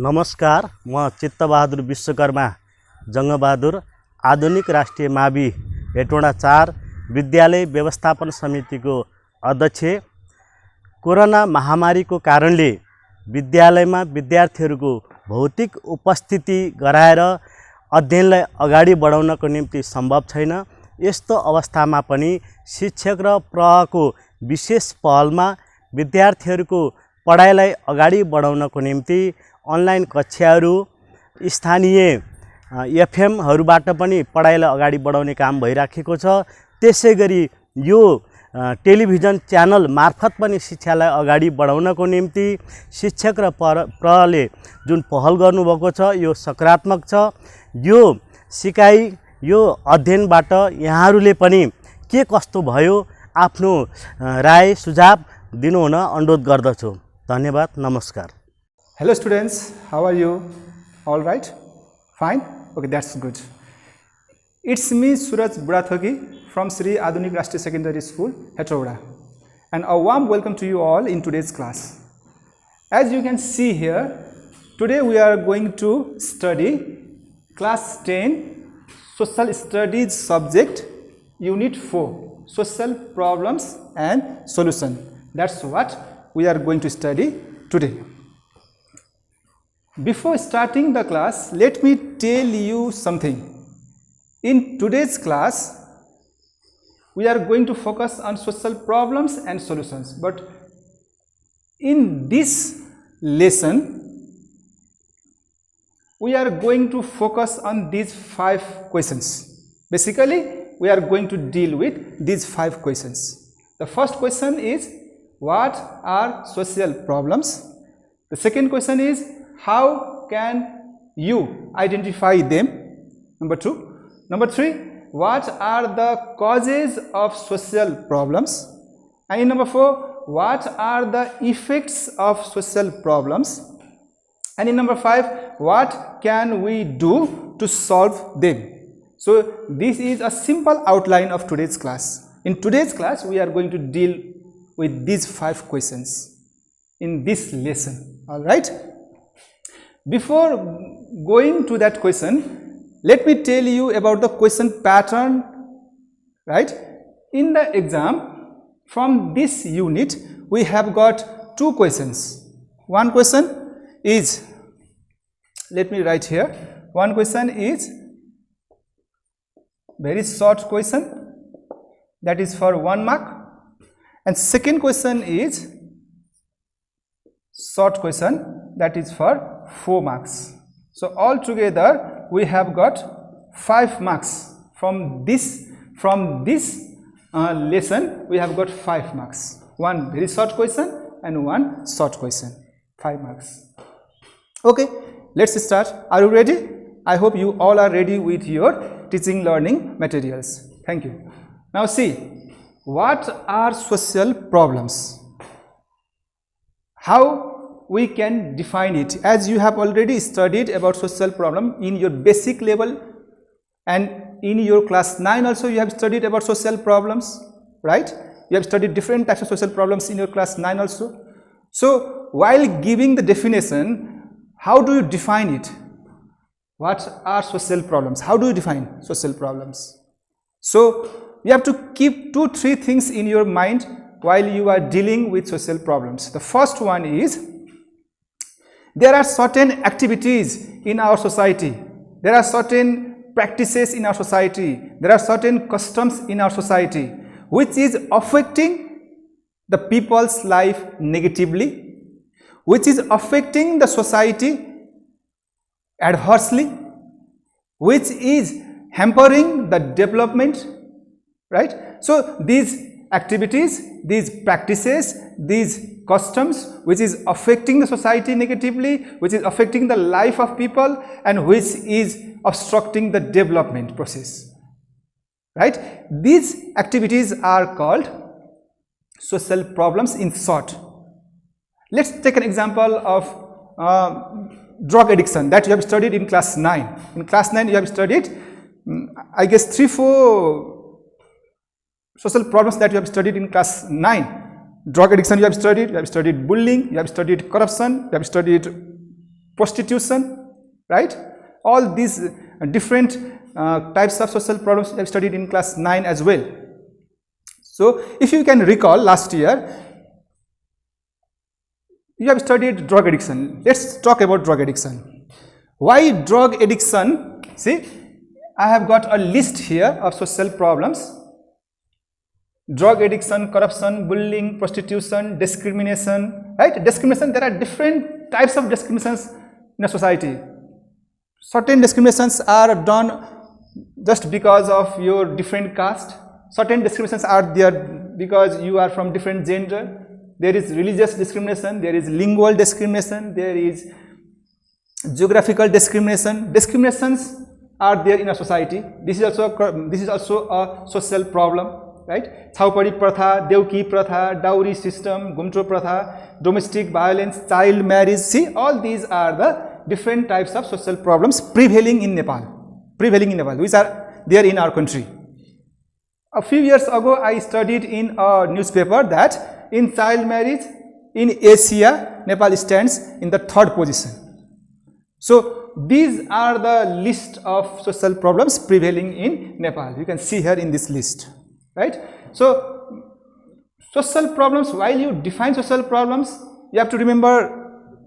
नमस्कार, म चित्तबहादुर विश्वकर्मा जङ्गबहादुर आधुनिक राष्ट्रिय मावि हेटौँडा 4 विद्यालय व्यवस्थापन समितिको अध्यक्ष। कोरोना महामारीको कारणले विद्यालयमा विद्यार्थीहरूको भौतिक उपस्थिति गराएर अध्ययनलाई अगाडि बढाउनको निम्ति सम्भव छैन। यस्तो अवस्थामा पनि शिक्षक र प्रहको विशेष पहलमा विद्यार्थीहरूको पढाइलाई अगाडि बढाउनको निम्ति अनलाइन कक्षाहरू, स्थानीय एफएमहरूबाट पनि पढाइलाई अगाडि बढाउने काम भइराखेको छ। त्यसैगरी यो टेलिभिजन च्यानल मार्फत पनि शिक्षालाई अगाडि बढाउनको निम्ति शिक्षक र प्रहले जुन पहल गर्नुभएको छ यो सकारात्मक छ। यो सिकाइ, यो अध्ययनबाट यहाँहरूले पनि के कस्तो भयो आफ्नो राय सुझाव दिनुहुन अनुरोध गर्दछु। धन्यवाद, नमस्कार। Hello students, how are you? All right? Fine? Okay, that's good. It's me Suraj Burathogi from Sri Adunik Rashtriya Secondary School, Hetauda, and a warm welcome to you all in today's class. As you can see here, today we are going to study Class 10 Social Studies subject Unit 4, Social Problems and Solution. That's what we are going to study today. Before starting the class, let me tell you something. In today's class, we are going to focus on social problems and solutions. But in this lesson, we are going to focus on these 5 questions. Basically, we are going to deal with these 5 questions. The first question is, what are social problems? The second question is, how can you identify them? Number 2. Number 3, what are the causes of social problems? And in number 4, what are the effects of social problems? And in number 5, what can we do to solve them? So this is a simple outline of today's class. In today's class, we are going to deal with these 5 questions in this lesson. All right? Before going to that question, let me tell you about the question pattern, right? In the exam, from this unit, we have got 2 questions. One question is, let me write here, one question is very short question, that is for 1 mark, and second question is short question, that is for 4 marks. So altogether we have got 5 marks from this lesson. We have got 5 marks, one very short question and one short question, 5 marks. Okay, let's start. Are you ready? I hope you all are ready with your teaching learning materials. Thank you. Now see, what are social problems? How we can define it? As you have already studied about social problem in your basic level, and in your class 9 also you have studied about social problems, right? You have studied different types of social problems in your class 9 also. So while giving the definition, how do you define it? What are social problems? How do you define social problems? So you have to keep 2-3 things in your mind while you are dealing with social problems. The first one is, there are certain activities in our society, there are certain practices in our society, there are certain customs in our society which is affecting the people's life negatively, which is affecting the society adversely, which is hampering the development, right? So these activities, these practices, these customs which is affecting the society negatively, which is affecting the life of people, and which is obstructing the development process, right? These activities are called social problems in short. Let's take an example of drug addiction that you have studied in class 9. In class 9 you have studied I guess 3-4 social problems that you have studied in class 9. Drug addiction you have studied bullying, you have studied corruption, you have studied prostitution, right? All these different types of social problems we have studied in class 9 as well. So if you can recall, last year you have studied drug addiction. Let's talk about drug addiction. Why drug addiction? See, I have got a list here of social problems. Drug addiction, corruption, bullying, prostitution, discrimination, right? Discrimination, there are different types of discriminations in a society. Certain discriminations are done just because of your different caste. Certain discriminations are there because you are from different gender. There is religious discrimination, there is lingual discrimination, there is geographical discrimination. Discriminations are there in a society. This is also a social problem, right? Chaupadi pratha, Devki pratha, dowry system, Gumtro pratha, domestic violence, child marriage. See, all these are the different types of social problems prevailing in Nepal, which are there in our country. A few years ago, I studied in a newspaper that in child marriage in Asia, Nepal stands in the 3rd position. So these are the list of social problems prevailing in Nepal. You can see here in this list, right? So social problems, while you define social problems, you have to remember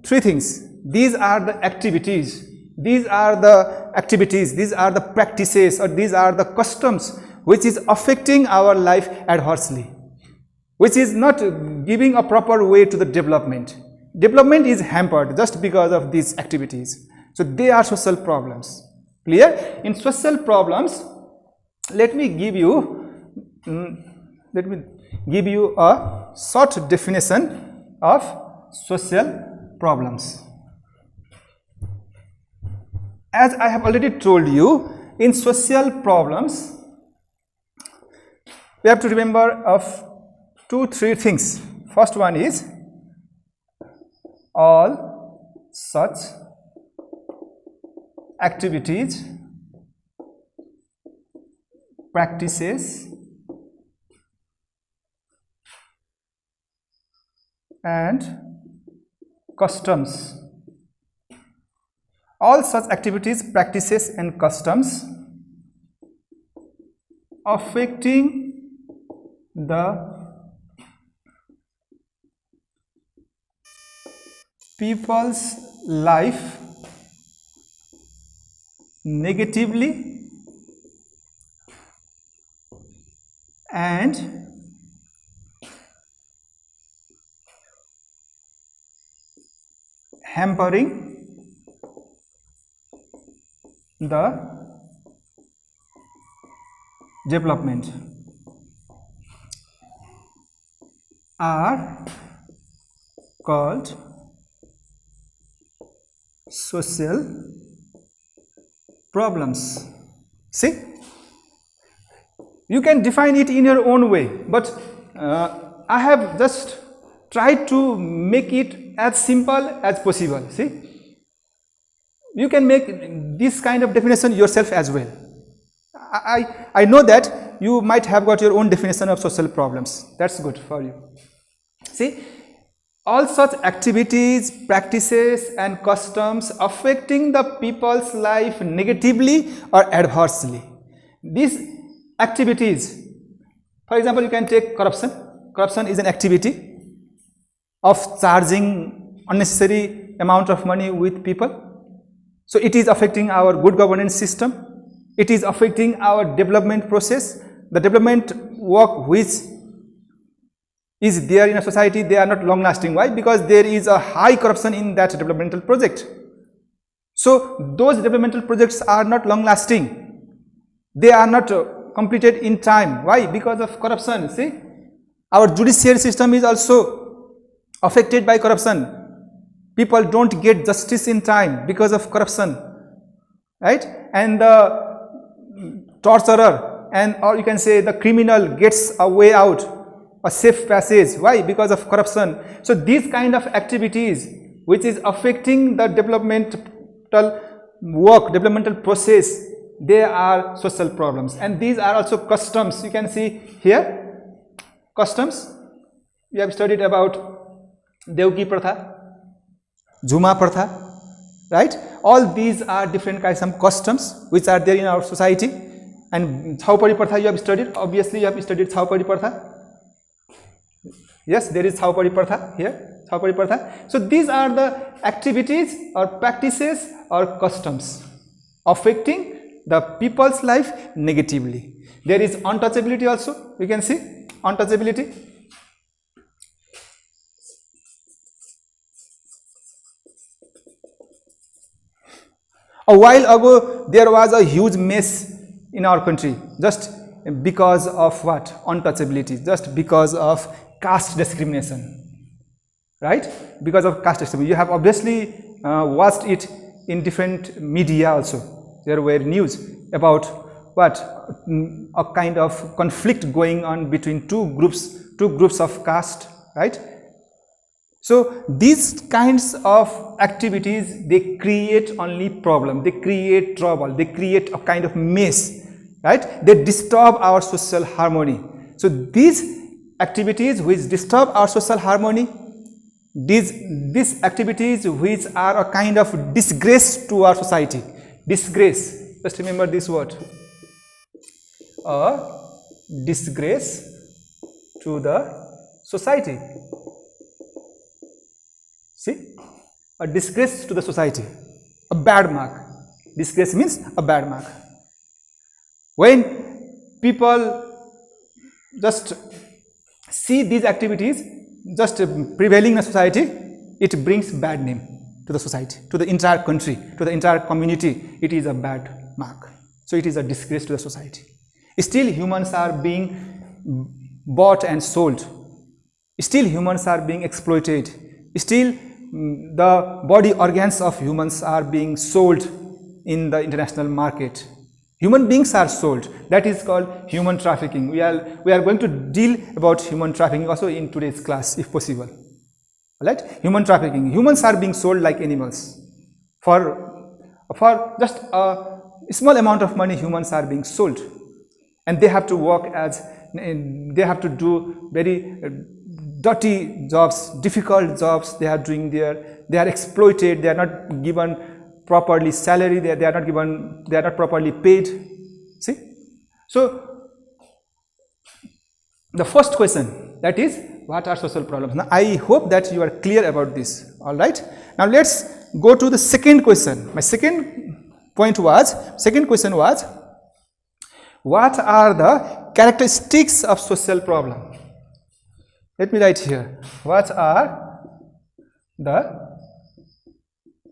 3 things. These are the activities, these are the practices, or these are the customs which is affecting our life adversely, which is not giving a proper way to the development. Development is hampered just because of these activities. So they are social problems. Clear? In social problems, let me give you a short definition of social problems. As I have already told you, in social problems, we have to remember of 2-3 things. First one is all such activities, practices, and customs. All such activities, practices, and customs affecting the people's life negatively and hampering the development are called social problems. See, you can define it in your own way, but I have just tried to make it as simple as possible. See, you can make this kind of definition yourself as well. I know that you might have got your own definition of social problems. That's good for you. See, all such activities, practices, and customs affecting the people's life negatively or adversely. These activities, for example, you can take corruption. Corruption is an activity of charging unnecessary amount of money with people. So it is affecting our good governance system. It is affecting our development process. The development work which is there in a society, they are not long lasting. Why? Because there is a high corruption in that developmental project. So those developmental projects are not long lasting. They are not completed in time. Why? Because of corruption. See, our judiciary system is also affected by corruption. People don't get justice in time because of corruption, right? And the torturer, and or you can say the criminal, gets a way out, a safe passage. Why? Because of corruption. So these kind of activities which is affecting the developmental work, developmental process, they are social problems. And these are also customs. You can see here, customs. We have studied about Devki pratha, Jhuma pratha, right? All these are different kinds of customs which are there in our society. And Chaupadi Pratha you have studied. Obviously, you have studied Chaupadi Pratha. Yes, there is Chaupadi Pratha here. Chaupadi Pratha. So these are the activities or practices or customs affecting the people's life negatively. There is untouchability also. You can see untouchability. A while ago, there was a huge mess in our country just because of what? Untouchability, just because of caste discrimination, right? Because of caste discrimination. You have obviously watched it in different media also. There were news about what? A kind of conflict going on between two groups of caste, right? So these kinds of activities, they create only problem, they create trouble, they create a kind of mess, right? They disturb our social harmony. So these activities which disturb our social harmony, these activities which are a kind of disgrace to our society, disgrace, just remember this word, a disgrace to the society. See, a disgrace to the society, a bad mark. Disgrace means a bad mark. When people just see these activities just prevailing in a society, it brings bad name to the society, to the entire country, to the entire community. It is a bad mark. So it is a disgrace to the society. Still humans are being bought and sold. Still humans are being exploited. Still the body organs of humans are being sold in the international market. Human beings are sold. That is called human trafficking. We are going to deal about human trafficking also in today's class, if possible. Right? Human trafficking. Humans are being sold like animals. For just a small amount of money, humans are being sold, and they have to work as they have to do very dirty jobs, difficult jobs they are doing there. They are exploited. They are not given properly salary. They are not properly paid. See? So the first question, that is, what are social problems? Now I hope that you are clear about this. All right. Now let's go to the second question. My second question was, what are the characteristics of social problem? Let me write here. What are the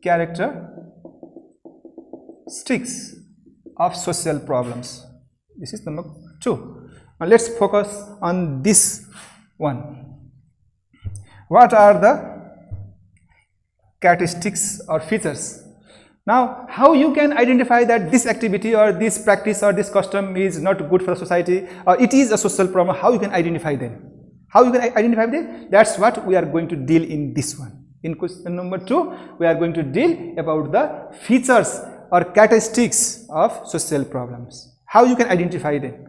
characteristics of social problems? This is number 2. Now let's focus on this one. What are the characteristics or features? Now, how you can identify that this activity or this practice or this custom is not good for the society, or it is a social problem? How you can identify them? How you can identify them? That's what we are going to deal in this one. In question number 2, we are going to deal about the features or characteristics of social problems. How you can identify them?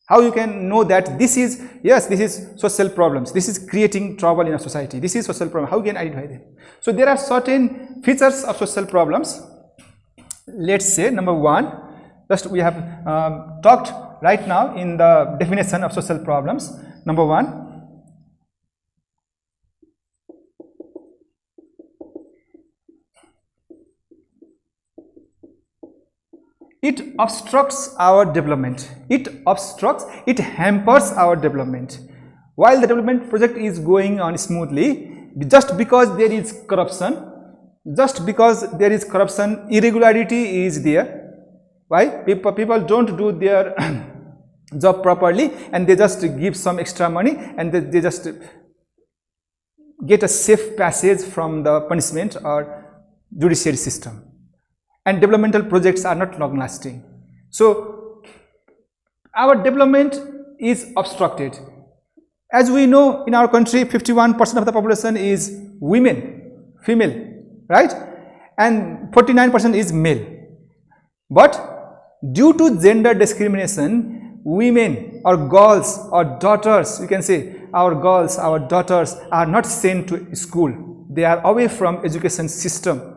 How you can know that this is, yes, this is social problems, this is creating trouble in a society, this is social problem. How you can identify them? So there are certain features of social problems. Let's say number 1, just we have talked right now in the definition of social problems. Number 1, it obstructs our development. It hampers our development. While the development project is going on smoothly, just because there is corruption, irregularity is there. Why? People don't do their job properly, and they just give some extra money, and they just get a safe passage from the punishment or judiciary system. And developmental projects are not long lasting. So our development is obstructed. As we know, in our country, 51% of the population is women, female, right? And 49% is male. But due to gender discrimination, women or girls or daughters, you can say our girls, our daughters are not sent to school. They are away from education system.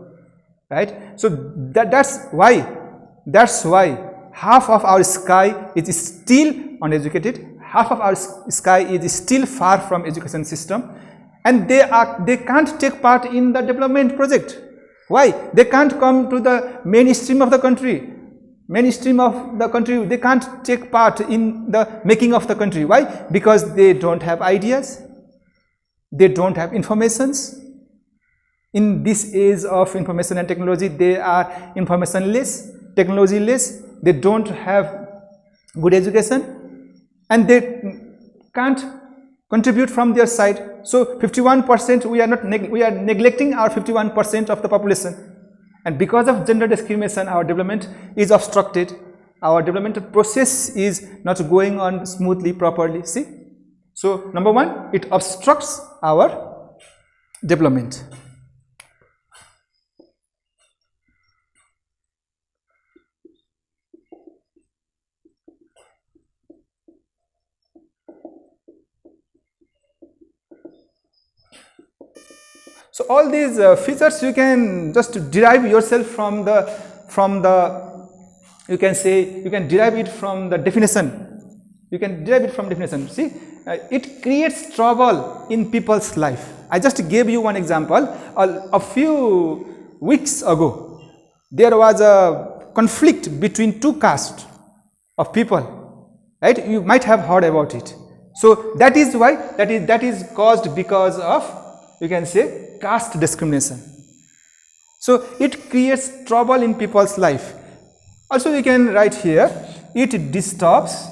right? So that's why half of our sky is still uneducated, half of our sky is still far from education system, and they can't take part in the development project. Why? They can't come to the mainstream of the country. They can't take part in the making of the country. Why? Because they don't have ideas, they don't have informations. In this age of information and technology, they are informationless, technology-less, they don't have good education, and they can't contribute from their side. So 51%, we are neglecting our 51% of the population. And because of gender discrimination, our development is obstructed. Our developmental process is not going on smoothly, properly. See? So number one, it obstructs our development. So all these features you can just derive yourself from the you can derive it from the definition. You can derive it from definition. See, it creates trouble in people's life. I just gave you one example. A few weeks ago, there was a conflict between two castes of people. Right? You might have heard about it. So that is why that is caused because of, you can say, caste discrimination. So it creates trouble in people's life. Also we can write here, it disturbs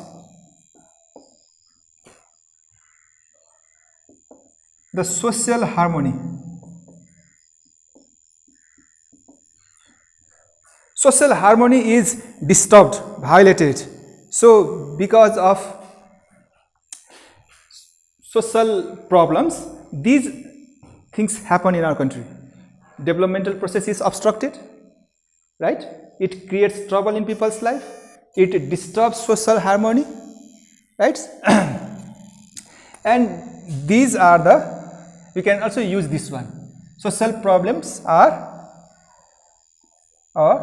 the social harmony. Social harmony is disturbed, violated. So because of social problems, these things happen in our country. Developmental process is obstructed, right? It creates trouble in people's life. It disturbs social harmony, right? And these are we can also use this one. Social problems are a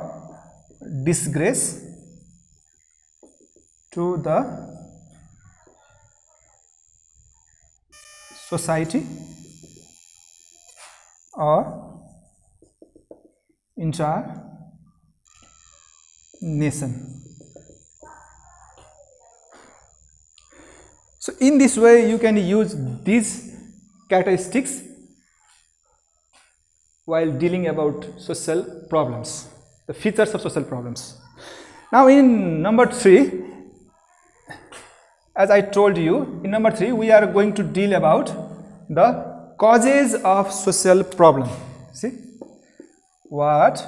disgrace to the society or entire nation. So in this way you can use these characteristics while dealing about social problems, the features of social problems. Now in number 3, as I told you, in number 3 we are going to deal about the causes of social problem. See, what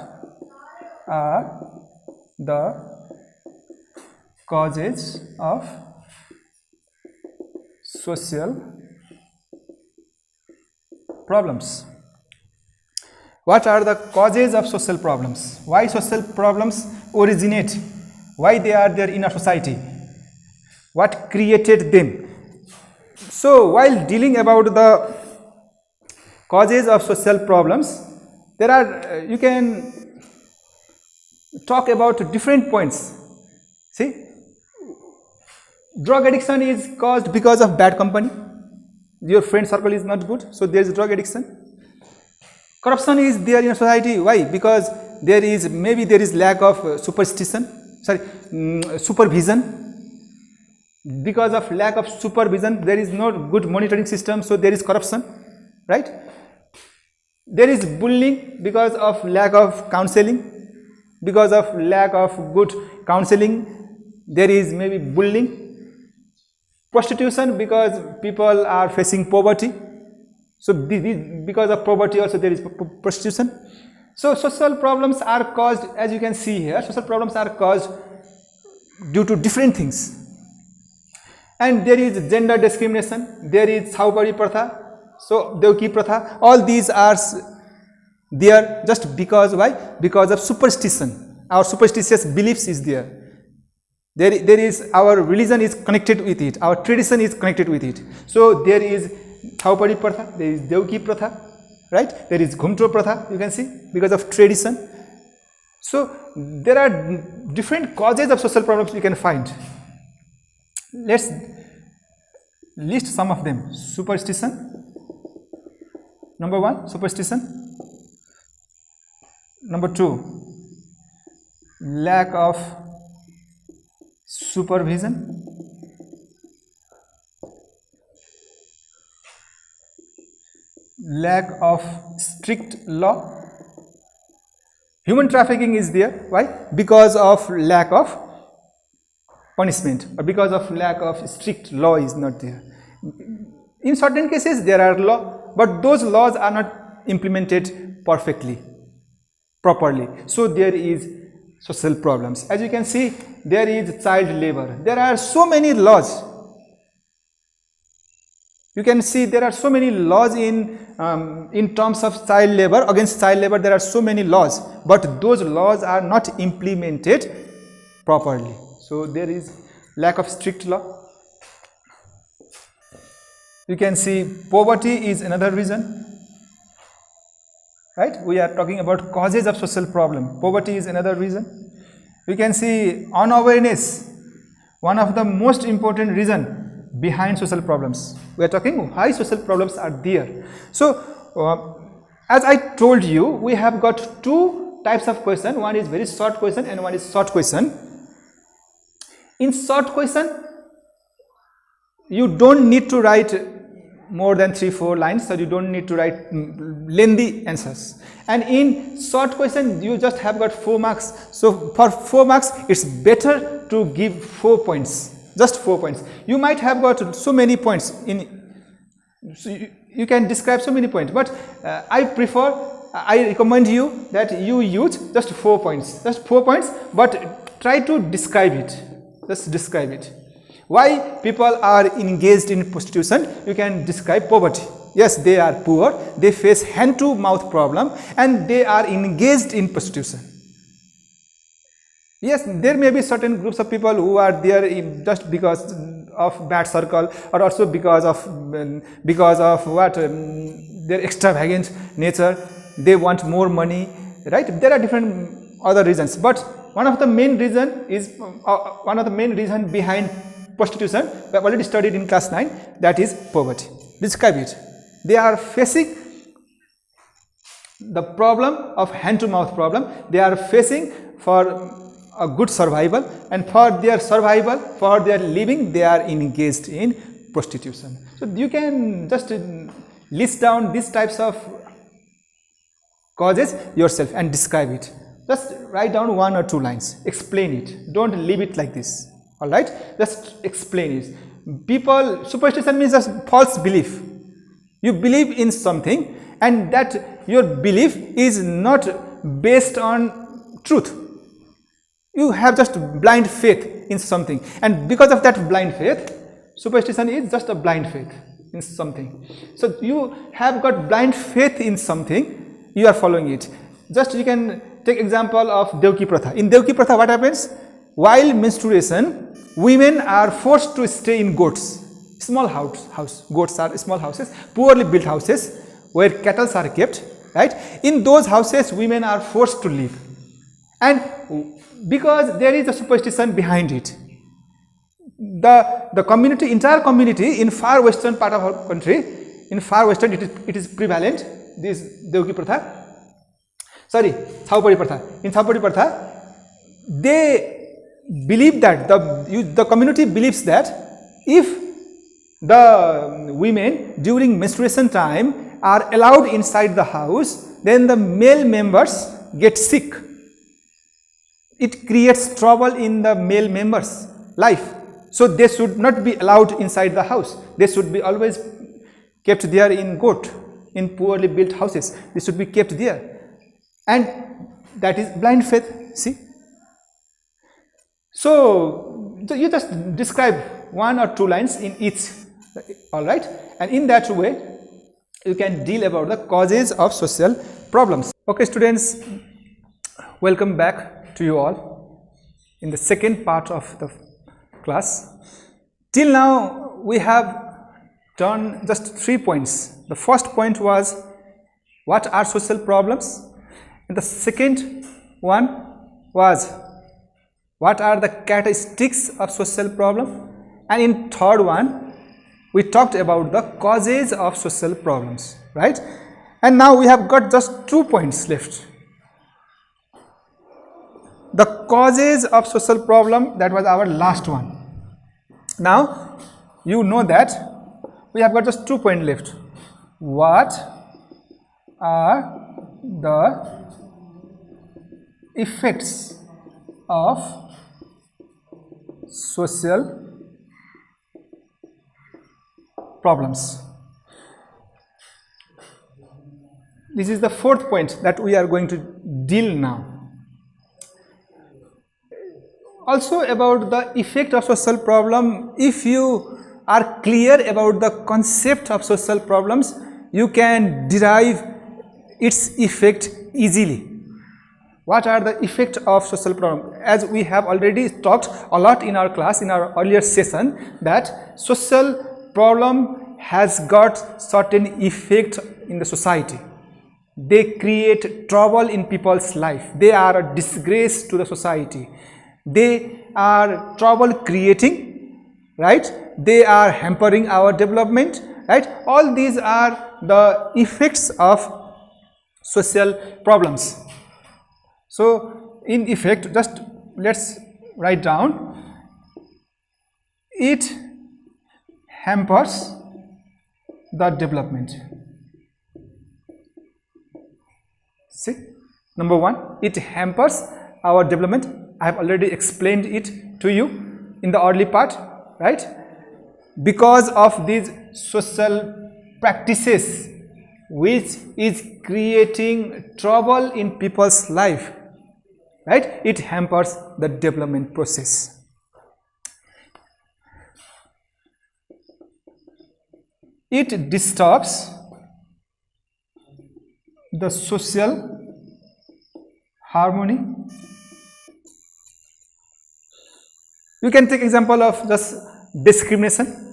are the causes of social problems? What are the causes of social problems? Why social problems originate? Why they are there in a society? What created them? So while dealing about the causes of social problems, there are you can talk about different points. See, drug addiction is caused because of bad company. Your friend circle is not good, so there is drug addiction. Corruption is there in society. Why? Because there is lack of supervision. Because of lack of supervision, there is no good monitoring system, so there is corruption, right? There is bullying because of lack of counseling. Because of lack of good counseling, there is maybe bullying. Prostitution, because people are facing poverty. So because of poverty also there is prostitution. So social problems are caused, as you can see here, social problems are caused due to different things. And there is gender discrimination, there is Saupari Pratha, so Devki Pratha, all these are there just because, why? Because of superstition. Our superstitious beliefs is there. There is, our religion is connected with it, our tradition is connected with it. So there is Saupari Pratha, there is Devki Pratha, right? There is Ghumtro Pratha, you can see, because of tradition. So there are different causes of social problems you can find. Let's list some of them. Superstition. Number 1, superstition. Number 2, lack of supervision. Lack of strict law. Human trafficking is there. Why? Because of lack of punishment, or because of lack of strict law is not there. In certain cases there are law, but those laws are not implemented perfectly, properly. So there is social problems. As you can see, there is child labor. There are so many laws. You can see there are so many laws in terms of child labor. Against child labor there are so many laws, but those laws are not implemented properly. So there is lack of strict law. You can see poverty is another reason. Right? We are talking about causes of social problem. Poverty is another reason. You can see unawareness, one of the most important reason behind social problems. We are talking why social problems are there. So as I told you, we have got two types of question. One is very short question and one is short question. In short question, you don't need to write more than 3-4 lines, so you don't need to write lengthy answers. And in short question, you just have got 4 marks. So for 4 marks, it's better to give 4 points, just 4 points. You might have got so many points so you can describe so many points, but I recommend you that you use just 4 points, but try to describe it. Just describe it. Why people are engaged in prostitution? You can describe poverty. Yes, they are poor, they face hand-to-mouth problem, and they are engaged in prostitution. Yes, there may be certain groups of people who are there just because of bad circle, or also because of what their extravagant nature. They want more money, right? There are different other reasons, but one of the main reason behind prostitution we have already studied in class 9, that is poverty. Describe it. They are facing the problem of hand-to-mouth problem. They are facing for a good survival, and for their survival, for their living, they are engaged in prostitution. So you can just list down these types of causes yourself and describe it. Just write down 1 or 2 lines, explain it, don't leave it like this. Alright, just explain it. Superstition means a false belief. You believe in something and that your belief is not based on truth. You have just blind faith in something, and because of that blind faith, superstition is just a blind faith in something. So you have got blind faith in something, you are following it. Just you can take example of Devki Pratha. In Devki Pratha, what happens? While menstruation, women are forced to stay in goats, small house. Goats are small houses, poorly built houses where cattle are kept, right? In those houses, women are forced to live, and because there is a superstition behind it, the community, entire community in far western part of our country, in far western it is prevalent, this Devki Pratha. Sorry, Thaupadi Pratha. In Thaupadi Pratha, they believe that the community believes that if the women during menstruation time are allowed inside the house, then the male members get sick. It creates trouble in the male members' life. So they should not be allowed inside the house. They should be always kept there in goat, in poorly built houses. They should be kept there. And that is blind faith, see. So you just describe 1 or 2 lines in each, alright, and in that way you can deal about the causes of social problems. Okay students, welcome back to you all in the second part of the class. Till now we have done just 3 points. The first point was what are social problems, and the second one was what are the characteristics of social problem, and in third one we talked about the causes of social problems, right? And now we have got just 2 points left. The causes of social problem, that was our last one. Now you know that we have got just 2 points left. What are the effects of social problems? This is the 4th point that we are going to deal now. Also about the effect of social problem, if you are clear about the concept of social problems, you can derive its effect easily. What are the effects of social problem? As we have already talked a lot in our class, in our earlier session, that social problem has got certain effect in the society. They create trouble in people's life. They are a disgrace to the society. They are trouble creating, right? They are hampering our development, right? All these are the effects of social problems. So in effect, just let's write down, it hampers the development. See, number 1, it hampers our development. I have already explained it to you in the early part, right? Because of these social practices which is creating trouble in people's life, right? It hampers the development process. It disturbs the social harmony. You can take example of just discrimination.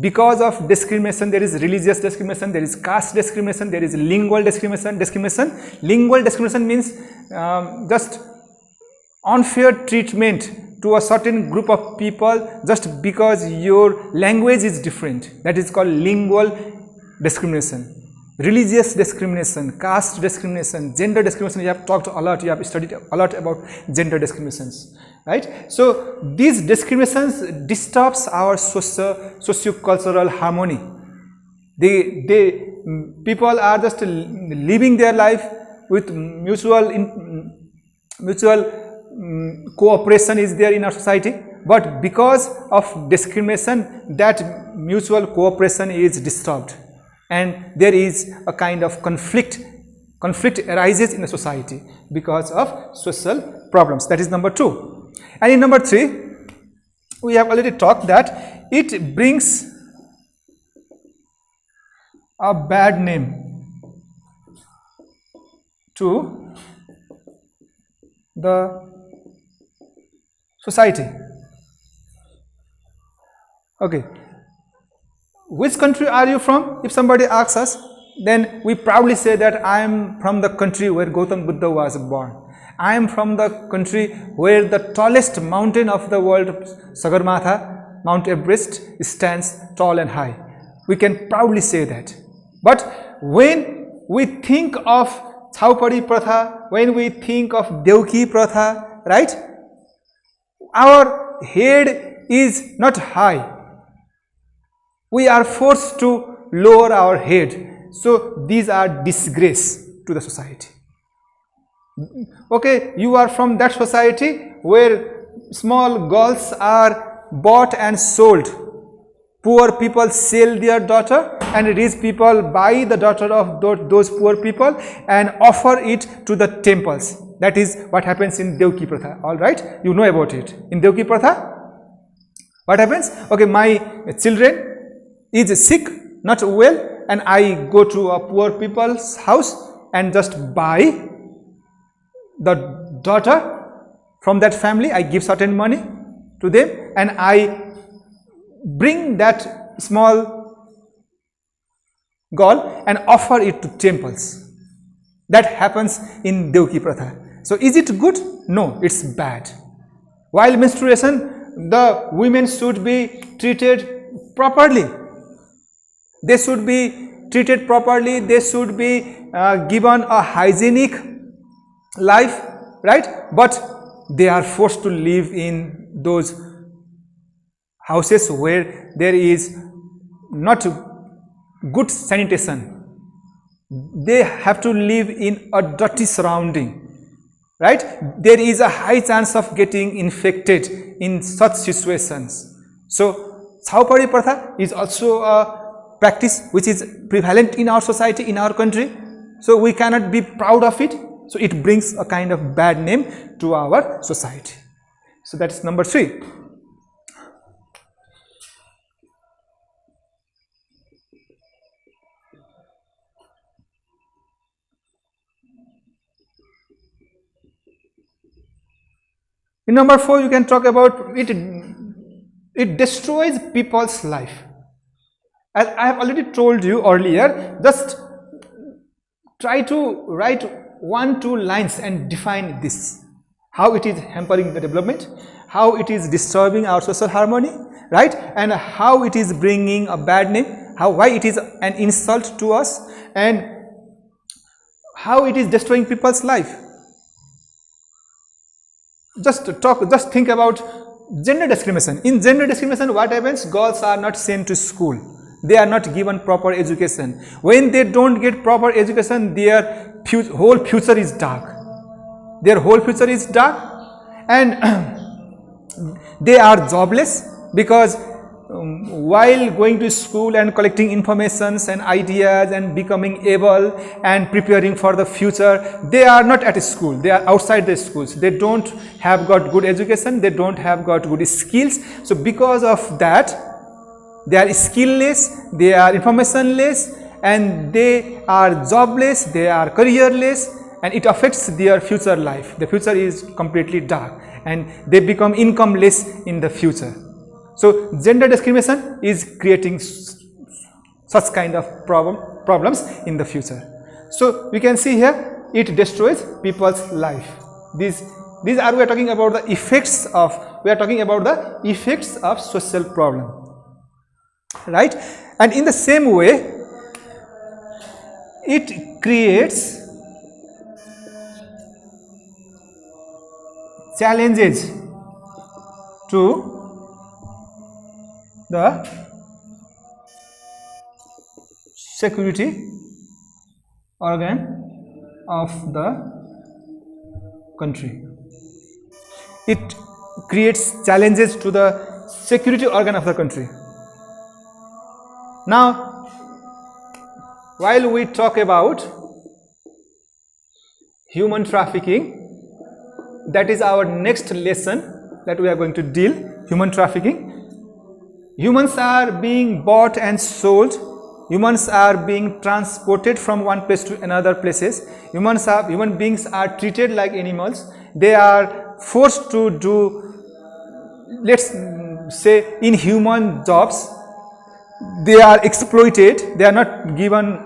Because of discrimination, there is religious discrimination, there is caste discrimination, there is lingual discrimination. Lingual discrimination means just unfair treatment to a certain group of people just because your language is different. That is called lingual discrimination. Religious discrimination, caste discrimination, gender discrimination, you have talked a lot, you have studied a lot about gender discriminations, right? So these discriminations disturbs our socio-cultural harmony. People are just living their life with mutual cooperation is there in our society, but because of discrimination, that mutual cooperation is disturbed. And there is a kind of conflict arises in the society because of social problems. That is number 2. And in number 3, we have already talked that it brings a bad name to the society. Okay. Which country are you from? If somebody asks us, then we proudly say that I am from the country where Gautam Buddha was born. I am from the country where the tallest mountain of the world, Sagarmatha, Mount Everest, stands tall and high. We can proudly say that. But when we think of Chaupadi Pratha, when we think of Deuki Pratha, right? Our head is not high. We are forced to lower our head. So these are disgrace to the society. Okay, you are from that society where small girls are bought and sold. Poor people sell their daughter and rich people buy the daughter of those poor people and offer it to the temples. That is what happens in Deuki Pratha. Alright, you know about it. In Deuki Pratha, what happens? Okay, my children is sick, not well, and I go to a poor people's house and just buy the daughter from that family. I give certain money to them and I bring that small girl and offer it to temples. That happens in Deuki Pratha. So is it good? No, it's bad. While menstruation, the women should be treated properly. They should be treated properly. They should be given a hygienic life, right? But they are forced to live in those houses where there is not good sanitation. They have to live in a dirty surrounding, right? There is a high chance of getting infected in such situations. So Chhaupadi Pratha is also a practice which is prevalent in our society, in our country. So we cannot be proud of it. So it brings a kind of bad name to our society. So that's number 3. In number 4, you can talk about it. It destroys people's life. As I have already told you earlier, just try to write 1-2 lines and define this. How it is hampering the development, how it is disturbing our social harmony, right? And how it is bringing a bad name, why it is an insult to us, and how it is destroying people's life. Just think about gender discrimination. In gender discrimination, what happens? Girls are not sent to school. They are not given proper education. When they don't get proper education, their whole future is dark. Their whole future is dark, and they are jobless because while going to school and collecting informations and ideas and becoming able and preparing for the future, they are not at school. They are outside the schools. They don't have got good education. They don't have got good skills. So because of that, they are skillless, they are informationless, and they are jobless, they are careerless, and it affects their future life. The future is completely dark, and they become incomeless in the future. So gender discrimination is creating such kind of problems in the future. So we can see here, it destroys people's life. These are, we are talking about the effects of social problem, right? And in the same way, it creates challenges to the security organ of the country. It creates challenges to the security organ of the country. Now, while we talk about human trafficking, that is our next lesson that we are going to deal, human trafficking. Humans are being bought and sold. Humans are being transported from one place to another places. Human beings are treated like animals. They are forced to do, let's say, inhuman jobs. They are exploited. They are not given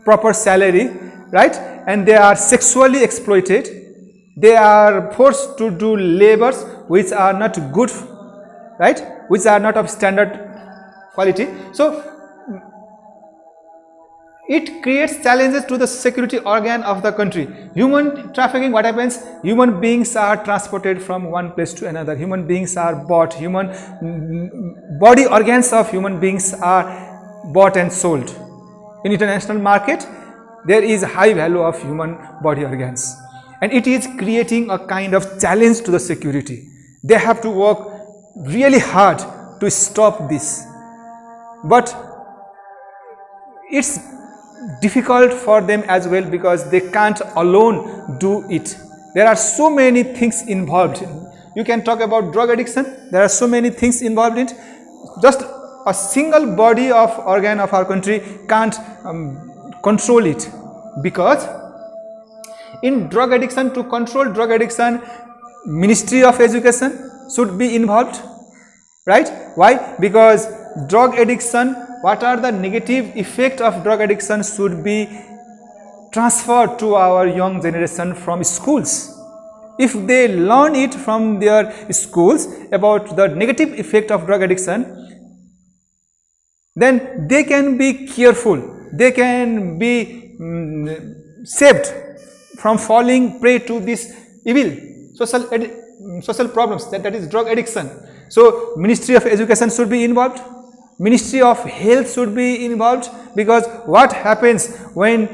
proper salary, right? And they are sexually exploited. They are forced to do labors which are not good, right? Which are not of standard quality. So it creates challenges to the security organ of the country. Human trafficking, what happens? Human beings are transported from one place to another. Human beings are bought. Body organs of human beings are bought and sold. In international market, there is high value of human body organs, and it is creating a kind of challenge to the security. They have to work really hard to stop this, but it's difficult for them as well because they can't alone do it. There are so many things involved. You can talk about drug addiction. There are so many things involved in it. Just a single body of organ of our country can't control it, because in drug addiction, to control drug addiction, Ministry of Education should be involved, right? Why? Because drug addiction, what are the negative effects of drug addiction should be transferred to our young generation from schools. If they learn it from their schools about the negative effect of drug addiction, then they can be careful, they can be saved from falling prey to this evil social problems, that is drug addiction. So Ministry of Education should be involved, Ministry of Health should be involved, because what happens when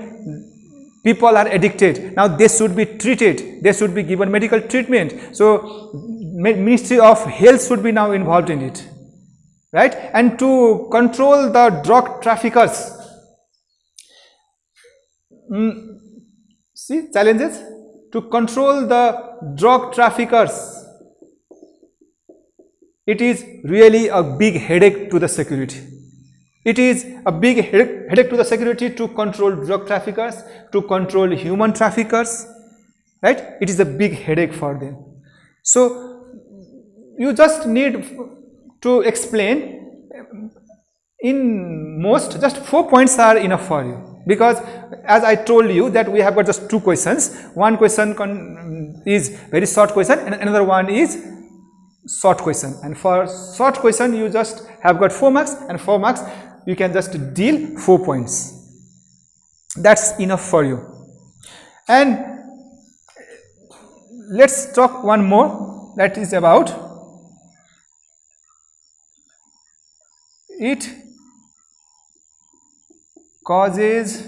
people are addicted? Now they should be treated, they should be given medical treatment. So Ministry of Health should be now involved in it, right? And to control the drug traffickers, see challenges, to control the drug traffickers, it is really a big headache to the security. It is a big headache to the security to control drug traffickers, to control human traffickers, right? It is a big headache for them. So you just need to explain in most, just 4 points are enough for you, because as I told you that we have got just 2 questions. One question is very short question and another one is short question, and for short question you just have got 4 marks, and 4 marks you can just deal 4 points. That's enough for you. And let's talk one more, that is about it causes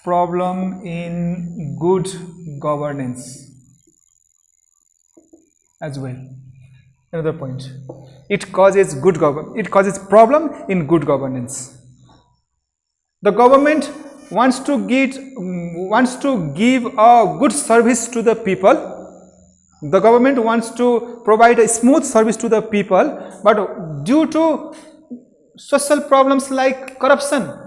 problem in good governance as well. Another point, it causes problem in good governance. The government wants to give a good service to the people. The government wants to provide a smooth service to the people, but due to social problems like corruption,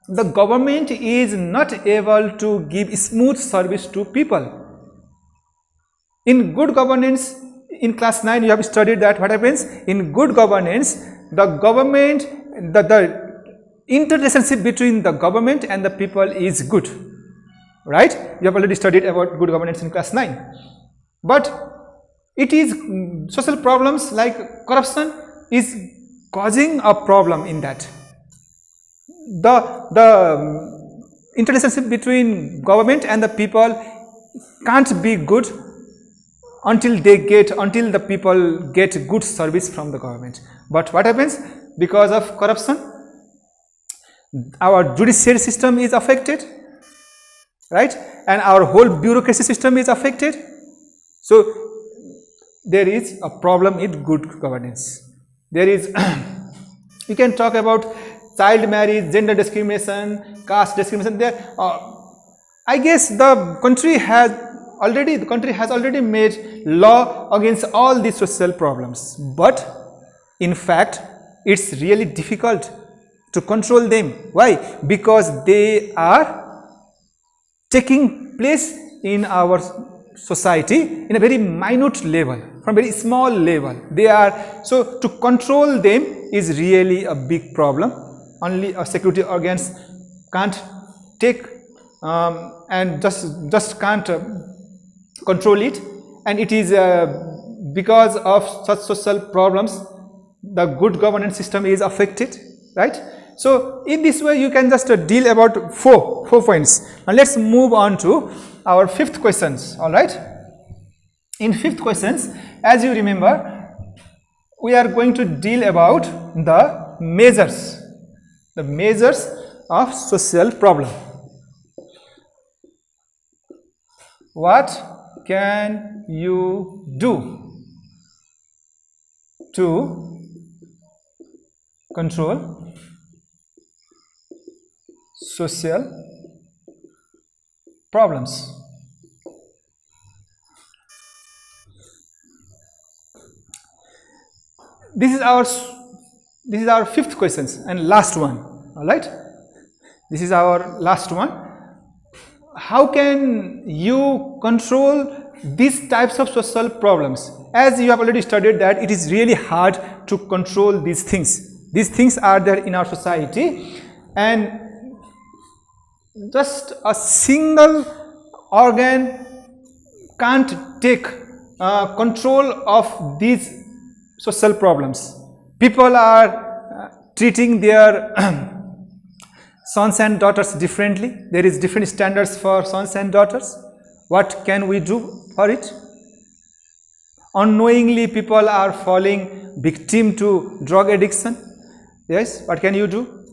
the government is not able to give smooth service to people. In good governance, in class 9 you have studied that what happens in good governance. The government, the interrelationship between the government and the people is good, right? You have already studied about good governance in class 9. But it is social problems like corruption is causing a problem in that. The interrelationship between government and the people can't be good until the people get good service from the government. But what happens? Because of corruption, our judiciary system is affected, right? And our whole bureaucracy system is affected. So there is a problem in good governance. There is you can talk about child marriage, gender discrimination, caste discrimination. There, I guess the country has already made law against all these social problems, but in fact it's really difficult to control them. Why? Because they are taking place in our society in a very minute level, from very small level. They are, so to control them is really a big problem. Only a security organs can't take and just can't control it, and it is because of such social problems the good governance system is affected, right? So in this way you can just deal about four points. Now let's move on to our 5th questions. All right, in 5th questions, as you remember, we are going to deal about the measures of social problem. What can you do to control social problems? This is our 5th questions and last one. All right, this is our last one. How can you control these types of social problems? As you have already studied that it is really hard to control these things. These things are there in our society, and just a single organ can't take control of these social problems. People are treating their sons and daughters differently. There is different standards for sons and daughters. What can we do for it? Unknowingly, people are falling victim to drug addiction. Yes, what can you do?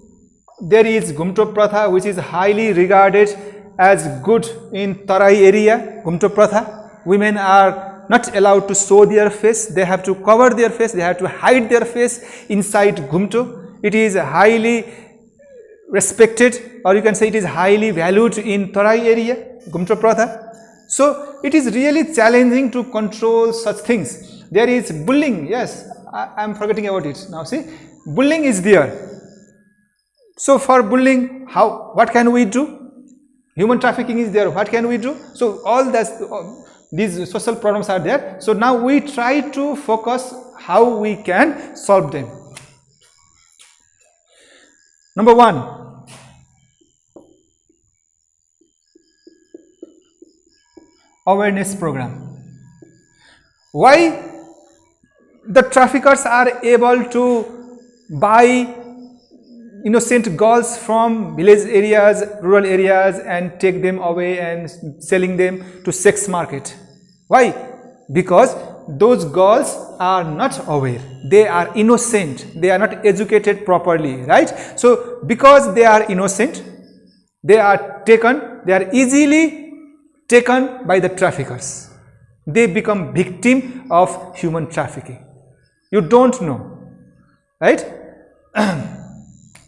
There is Gumto Pratha, which is highly regarded as good in Tarai area. Gumto Pratha, women are not allowed to show their face. They have to cover their face. They have to hide their face inside Gumto. It is highly respected, or you can say it is highly valued in Tarai area, Gumto Pratha. So it is really challenging to control such things. There is bullying. Yes, I am forgetting about it now. See, bullying is there. So for bullying, what can we do? Human trafficking is there. What can we do? So all these social problems are there. So now we try to focus how we can solve them. Number 1, awareness program. Why the traffickers are able to buy innocent girls from village areas, rural areas, and take them away and selling them to sex market? Why? Because those girls are not aware. They are innocent. They are not educated properly, right? So because they are innocent, they are easily taken by the traffickers. They become victim of human trafficking. You don't know, right?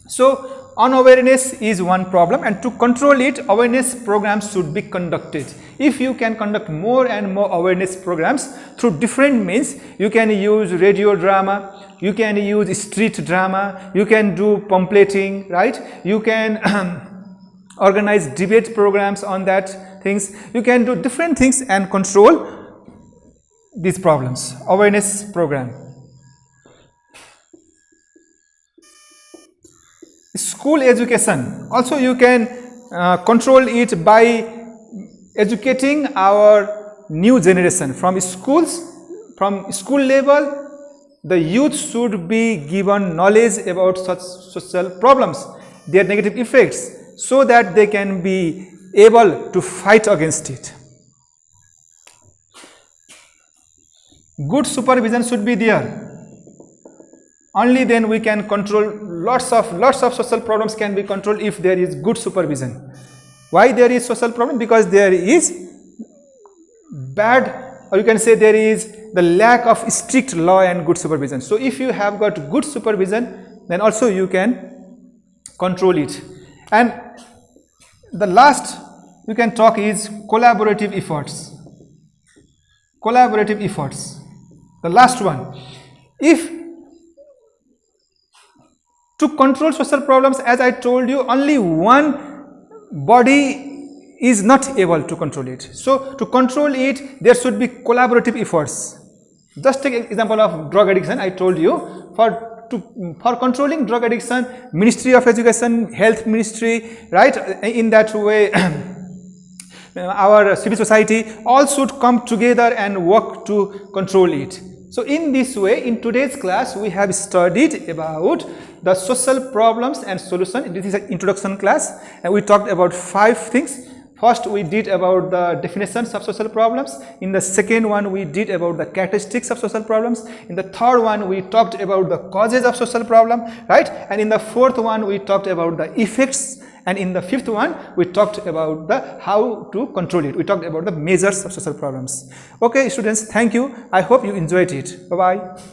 So unawareness is one problem, and to control it, awareness programs should be conducted. If you can conduct more and more awareness programs through different means, you can use radio drama, you can use street drama, you can do pamphleting, right? You can organize debate programs on that things. You can do different things and control these problems. Awareness program. School education, also you can control it by educating our new generation. From school level, the youth should be given knowledge about such social problems, their negative effects, so that they can be able to fight against it. Good supervision should be there. Only then we can control lots of social problems can be controlled if there is good supervision. Why there is social problem? Because there is bad, or you can say there is the lack of strict law and good supervision. So if you have got good supervision, then also you can control it. And the last you can talk is collaborative efforts. Collaborative efforts. The last one. To control social problems, as I told you, only one body is not able to control it. So to control it, there should be collaborative efforts. Just take an example of drug addiction. I told you, for controlling drug addiction, Ministry of Education, Health Ministry, right? In that way, our civil society all should come together and work to control it. So in this way, in today's class, we have studied about the social problems and solution. This is an introduction class, and we talked about 5 things. First, we did about the definitions of social problems. In the second one, we did about the characteristics of social problems. In the third one, we talked about the causes of social problem, right? And in the fourth one, we talked about the effects. And in the fifth one, we talked about the how to control it. We talked about the measures of social problems. Okay, students, thank you. I hope you enjoyed it. Bye-bye.